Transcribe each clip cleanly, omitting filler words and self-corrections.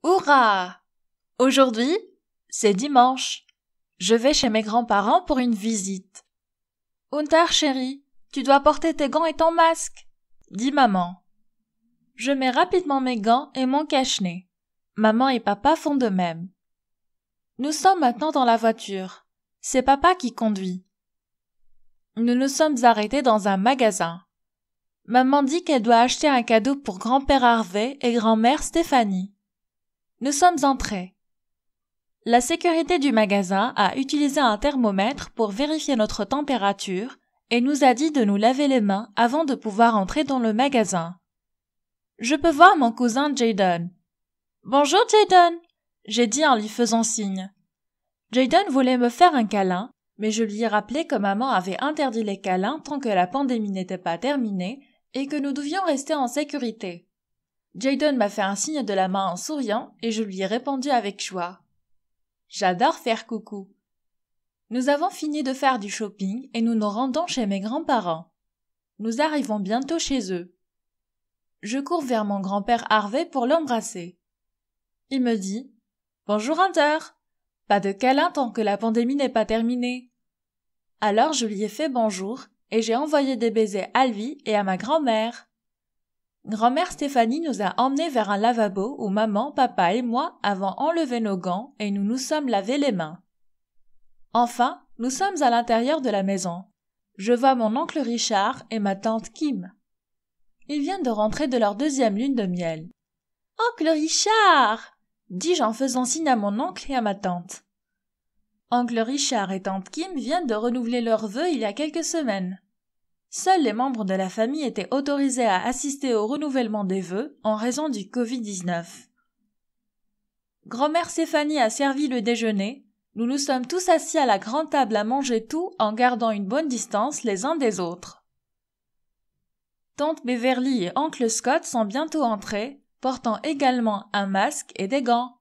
Hurrah! Aujourd'hui, c'est dimanche. Je vais chez mes grands-parents pour une visite. Hunter, chérie, tu dois porter tes gants et ton masque, dit maman. Je mets rapidement mes gants et mon cache-nez. Maman et papa font de même. Nous sommes maintenant dans la voiture. C'est papa qui conduit. Nous nous sommes arrêtés dans un magasin. Maman dit qu'elle doit acheter un cadeau pour grand-père Harvey et grand-mère Stéphanie. Nous sommes entrés. La sécurité du magasin a utilisé un thermomètre pour vérifier notre température et nous a dit de nous laver les mains avant de pouvoir entrer dans le magasin. Je peux voir mon cousin Jaden. « Bonjour Jaden !» j'ai dit en lui faisant signe. Jaden voulait me faire un câlin, mais je lui ai rappelé que maman avait interdit les câlins tant que la pandémie n'était pas terminée et que nous devions rester en sécurité. Jaden m'a fait un signe de la main en souriant et je lui ai répondu avec joie. J'adore faire coucou. Nous avons fini de faire du shopping et nous nous rendons chez mes grands-parents. Nous arrivons bientôt chez eux. Je cours vers mon grand-père Harvey pour l'embrasser. Il me dit « Bonjour Hunter, pas de câlin tant que la pandémie n'est pas terminée. » Alors je lui ai fait bonjour et j'ai envoyé des baisers à lui et à ma grand-mère. Grand-mère Stéphanie nous a emmenés vers un lavabo où maman, papa et moi avons enlevé nos gants et nous nous sommes lavés les mains. Enfin, nous sommes à l'intérieur de la maison. Je vois mon oncle Richard et ma tante Kim. Ils viennent de rentrer de leur deuxième lune de miel. « Oncle Richard !» dis-je en faisant signe à mon oncle et à ma tante. Oncle Richard et tante Kim viennent de renouveler leurs vœux il y a quelques semaines. Seuls les membres de la famille étaient autorisés à assister au renouvellement des vœux en raison du Covid-19. Grand-mère Stéphanie a servi le déjeuner. Nous nous sommes tous assis à la grande table à manger tout en gardant une bonne distance les uns des autres. Tante Beverly et oncle Scott sont bientôt entrés, portant également un masque et des gants.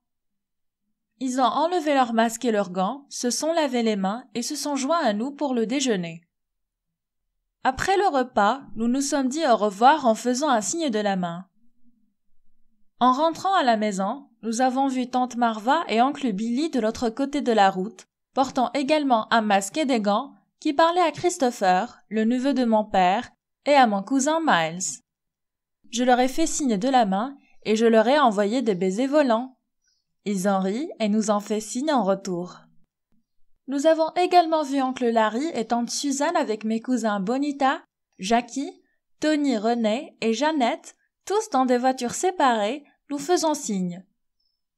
Ils ont enlevé leurs masques et leurs gants, se sont lavés les mains et se sont joints à nous pour le déjeuner. Après le repas, nous nous sommes dit au revoir en faisant un signe de la main. En rentrant à la maison, nous avons vu tante Marva et oncle Billy de l'autre côté de la route, portant également un masque et des gants, qui parlaient à Christopher, le neveu de mon père, et à mon cousin Miles. Je leur ai fait signe de la main et je leur ai envoyé des baisers volants. Ils ont ri et nous ont fait signe en retour. Nous avons également vu oncle Larry et tante Suzanne avec mes cousins Bonita, Jackie, Tony, René et Jeannette, tous dans des voitures séparées, nous faisant signe.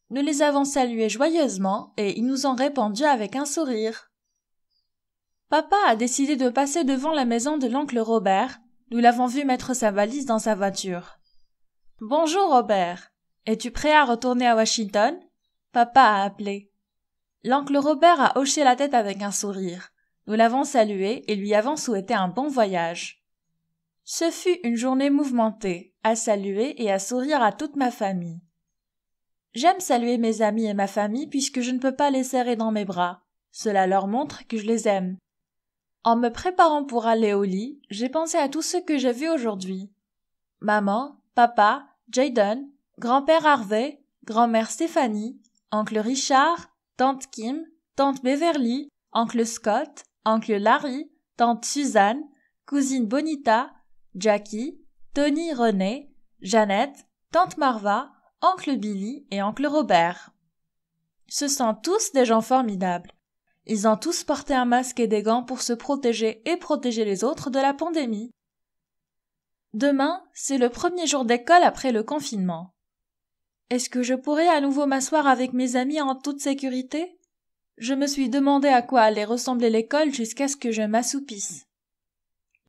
Nous les avons salués joyeusement et ils nous ont répondu avec un sourire. Papa a décidé de passer devant la maison de l'oncle Robert. Nous l'avons vu mettre sa valise dans sa voiture. « Bonjour Robert, es-tu prêt à retourner à Washington ?» Papa a appelé. L'oncle Robert a hoché la tête avec un sourire. Nous l'avons salué et lui avons souhaité un bon voyage. Ce fut une journée mouvementée, à saluer et à sourire à toute ma famille. J'aime saluer mes amis et ma famille puisque je ne peux pas les serrer dans mes bras. Cela leur montre que je les aime. En me préparant pour aller au lit, j'ai pensé à tout ce que j'ai vu aujourd'hui. Maman, papa, Jaden, grand-père Harvey, grand-mère Stéphanie, oncle Richard, tante Kim, tante Beverly, oncle Scott, oncle Larry, tante Suzanne, cousine Bonita, Jackie, Tony, René, Jeannette, tante Marva, oncle Billy et oncle Robert. Ce sont tous des gens formidables. Ils ont tous porté un masque et des gants pour se protéger et protéger les autres de la pandémie. Demain, c'est le premier jour d'école après le confinement. Est-ce que je pourrais à nouveau m'asseoir avec mes amis en toute sécurité? Je me suis demandé à quoi allait ressembler l'école jusqu'à ce que je m'assoupisse.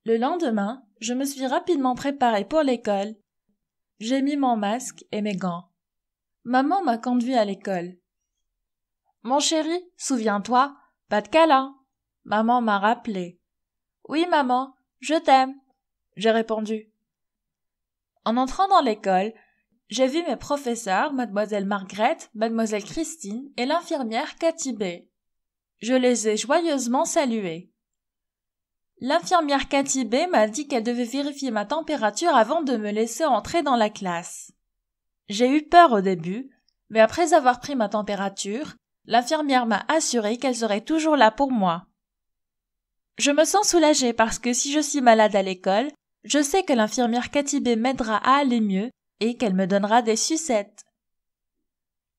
Le lendemain, je me suis rapidement préparée pour l'école. J'ai mis mon masque et mes gants. Maman m'a conduit à l'école. « Mon chéri, souviens-toi, pas de câlin. » Maman m'a rappelé. « Oui, maman, je t'aime. » J'ai répondu. En entrant dans l'école, j'ai vu mes professeurs, mademoiselle Margaret, mademoiselle Christine et l'infirmière Cathy B. Je les ai joyeusement salués. L'infirmière Cathy B m'a dit qu'elle devait vérifier ma température avant de me laisser entrer dans la classe. J'ai eu peur au début, Mais après avoir pris ma température, l'infirmière m'a assuré qu'elle serait toujours là pour moi. Je me sens soulagée parce que si je suis malade à l'école, je sais que l'infirmière Katibé m'aidera à aller mieux et qu'elle me donnera des sucettes.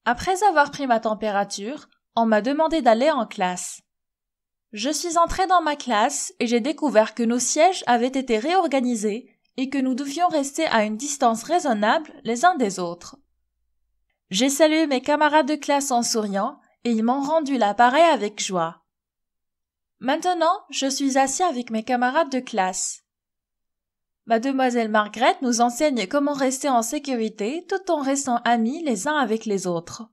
Après avoir pris ma température, on m'a demandé d'aller en classe. Je suis entrée dans ma classe et j'ai découvert que nos sièges avaient été réorganisés et que nous devions rester à une distance raisonnable les uns des autres. J'ai salué mes camarades de classe en souriant et ils m'ont rendu l'appareil avec joie. Maintenant, je suis assis avec mes camarades de classe. Mademoiselle Margaret nous enseigne comment rester en sécurité tout en restant amis les uns avec les autres.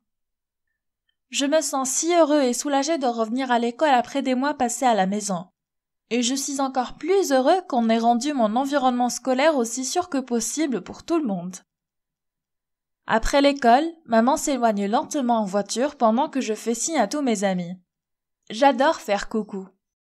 Je me sens si heureux et soulagé de revenir à l'école après des mois passés à la maison. Et je suis encore plus heureux qu'on ait rendu mon environnement scolaire aussi sûr que possible pour tout le monde. Après l'école, maman s'éloigne lentement en voiture pendant que je fais signe à tous mes amis. J'adore faire coucou.